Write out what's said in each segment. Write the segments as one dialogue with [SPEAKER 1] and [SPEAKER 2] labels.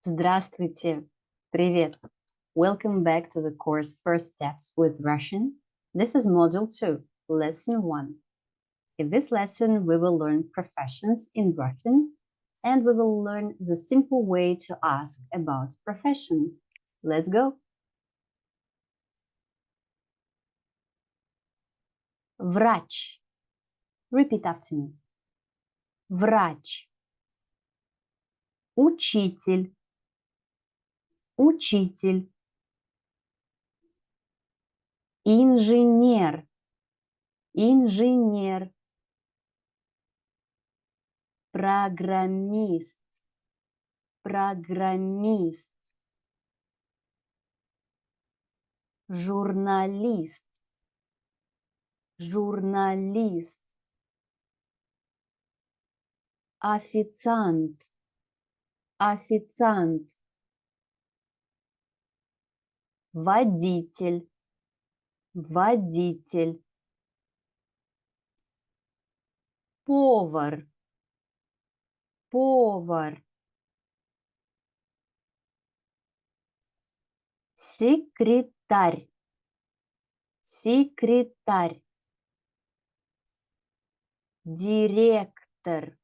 [SPEAKER 1] Здравствуйте. Привет. Welcome back to the course First Steps with Russian. This is Module 2, Lesson 1. In this lesson, we will learn professions in Russian, and we will learn the simple way to ask about profession. Let's go. Врач. Repeat after me. Врач. Учитель. Учитель. Инженер. Инженер. Программист. Программист. Журналист. Журналист. Официант. Официант. Водитель. Водитель. Повар. Повар. Секретарь. Секретарь. Директор.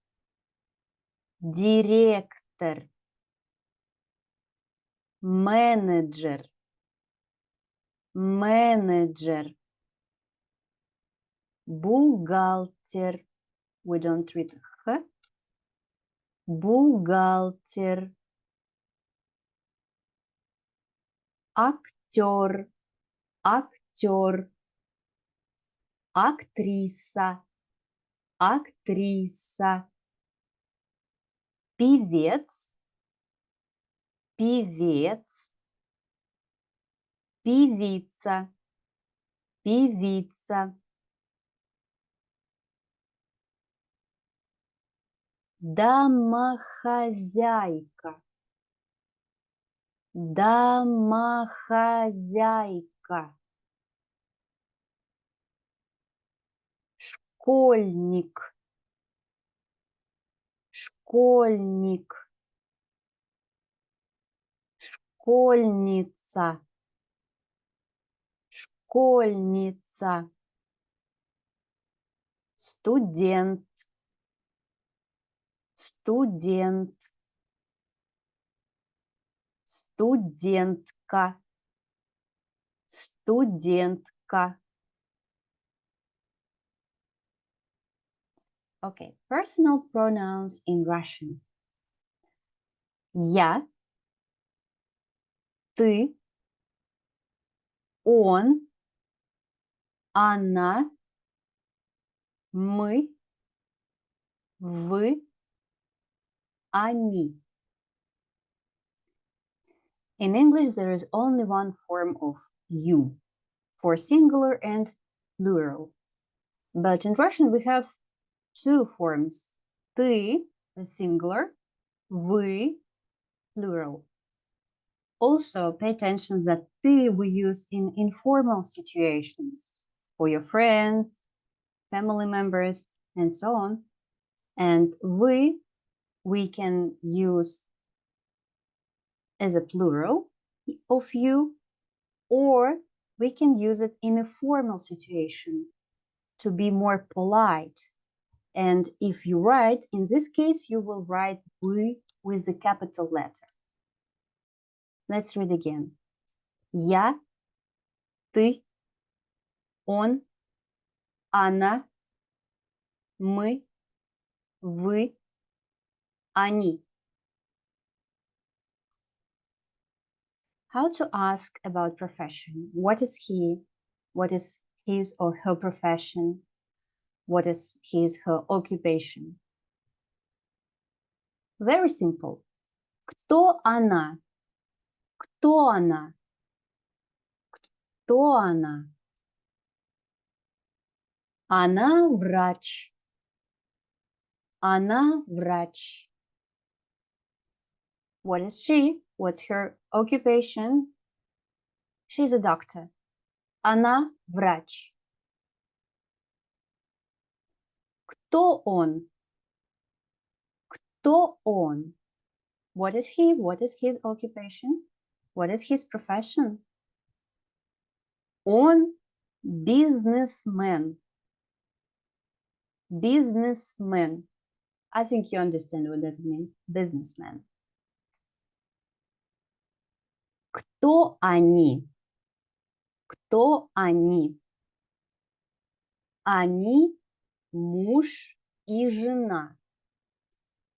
[SPEAKER 1] Директор. Менеджер. Менеджер. Бухгалтер. We don't read Х. Бухгалтер. Актер. Актер. Актриса. Актриса. Певец. Певец. Певица. Певица. Домохозяйка. Домохозяйка. Школьник. Школьник. Школьница. Школьница. Студент. Студент. Студентка. Студентка. Okay, personal pronouns in Russian. Я, ты, он, она, мы, вы, они. In English, there is only one form of you for singular and plural. But in Russian, we have two forms. Ты, the singular, вы, plural. Also, pay attention that ты we use in informal situations for your friends, family members, and so on. And we can use as a plural of you, or we can use it in a formal situation to be more polite. And if you write, in this case, you will write we with the capital letter. Let's read again. Я, ты, он, она, мы, вы, они. How to ask about profession? What is he? What is his or her profession? What is his, her occupation? Very simple. Кто она? Кто она? Кто она? Она врач. Она врач. What is she? What's her occupation? She's a doctor. Она врач. Кто он? Кто он? What is he? What is his occupation? What is his profession? Он businessman. Businessman. I think you understand what does it mean. Businessman. Кто они? Кто они? Они муж и жена.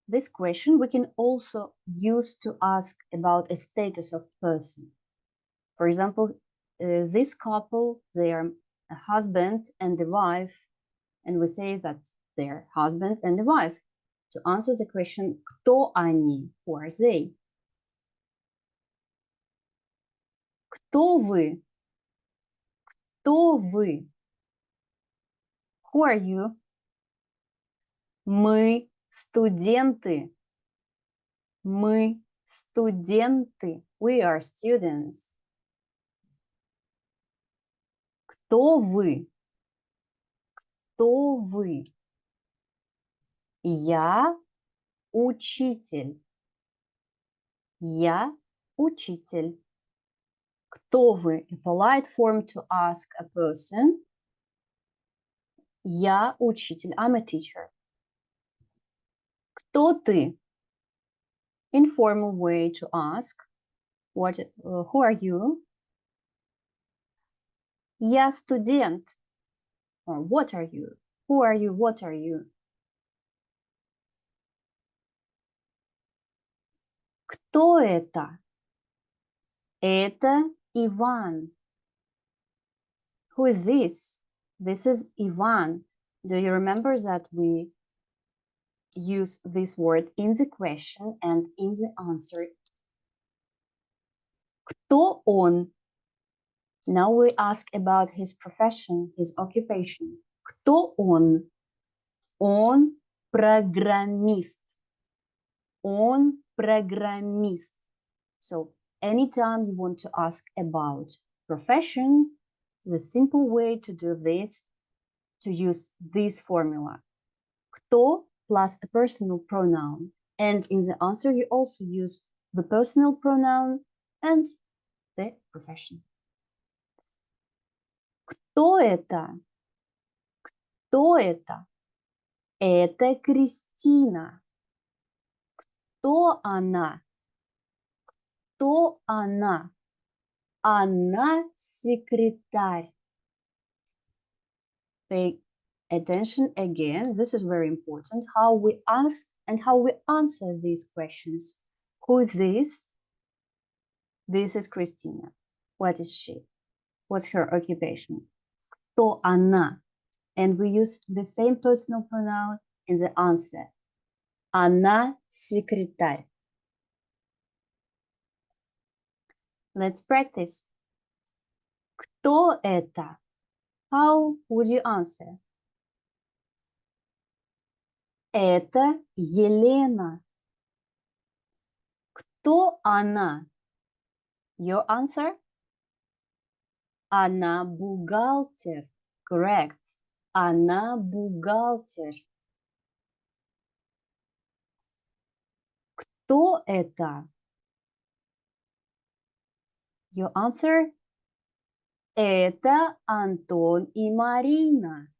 [SPEAKER 1] This question we can also use to ask about a status of person. For example, this couple, they are a husband and a wife, and we say that they're husband and a wife. To answer the question, кто они? Who are they? Кто вы? Кто вы? Who are you? Мы студенты. Мы студенты. We are students. Кто вы? Кто вы? Я учитель. Я учитель. Кто вы? A polite form to ask a person. Я учитель. I'm a teacher. Кто ты? Informal way to ask. Who are you? Я студент. Or what are you? Who are you? What are you? Кто это? Это Иван. Who is this? This is Ivan. Do you remember that we use this word in the question and in the answer? Кто он? Now we ask about his profession, his occupation. Кто он? Он программист. Он программист. So anytime you want to ask about profession, the simple way to do this, to use this formula. Кто plus a personal pronoun. And in the answer, you also use the personal pronoun and the profession. Кто это? Кто это? Это Кристина. Кто она? Кто она? Она секретарь. Pay attention again. This is very important. How we ask and how we answer these questions. Who is this? This is Christina. What is she? What's her occupation? Кто она? And we use the same personal pronoun in the answer. Она секретарь. Let's practice. Кто это? How would you answer? Это Елена. Кто она? Your answer? Она бухгалтер. Correct. Она бухгалтер. Кто это? Your answer? Это Антон и Марина.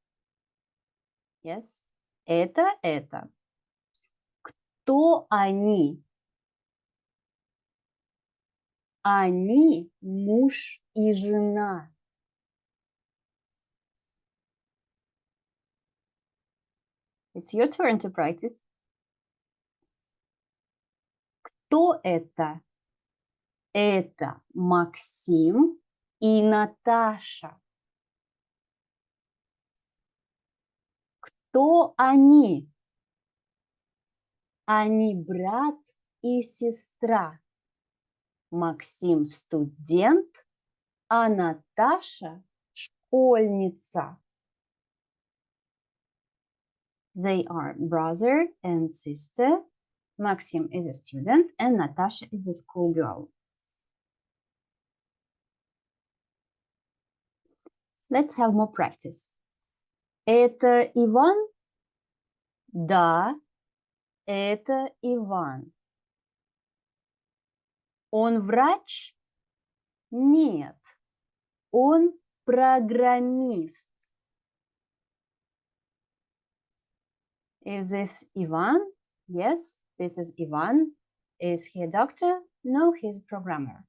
[SPEAKER 1] Yes. Это. Кто они? Они муж и жена. It's your turn to practice. Кто это? Это Максим и Наташа. Кто они? Они брат и сестра. Максим студент, а Наташа школьница. They are brother and sister. Maxim is a student and Natasha is a schoolgirl. Let's have more practice. Это Иван? Да, это Иван. Он врач? Нет. Он программист. Is this Ivan? Yes, this is Ivan. Is he a doctor? No, he's a programmer.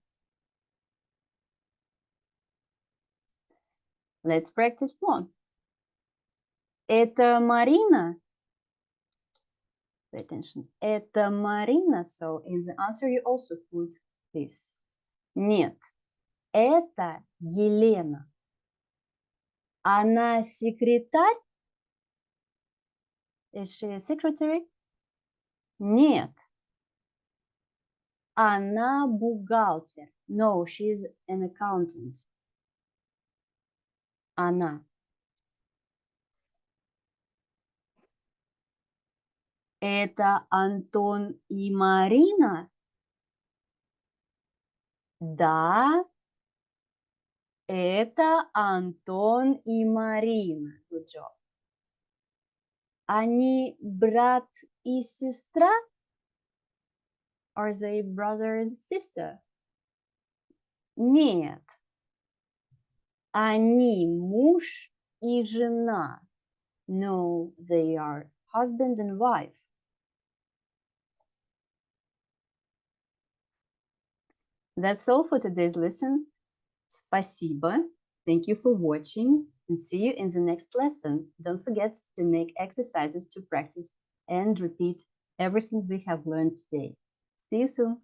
[SPEAKER 1] Let's practice more. Это Марина? Pay attention. Это Марина. So in the answer you also put this. Нет. Это Елена. Она секретарь? Is she a secretary? Нет. Она бухгалтер. No, she's an accountant. Она. Это Антон и Марина? Да, это Антон и Марина. Good job. Они брат и сестра? Are they brother and sister? Нет. Они муж и жена. No, they are husband and wife. That's all for today's lesson. Спасибо. Thank you for watching and see you in the next lesson. Don't forget to make exercises to practice and repeat everything we have learned today. See you soon.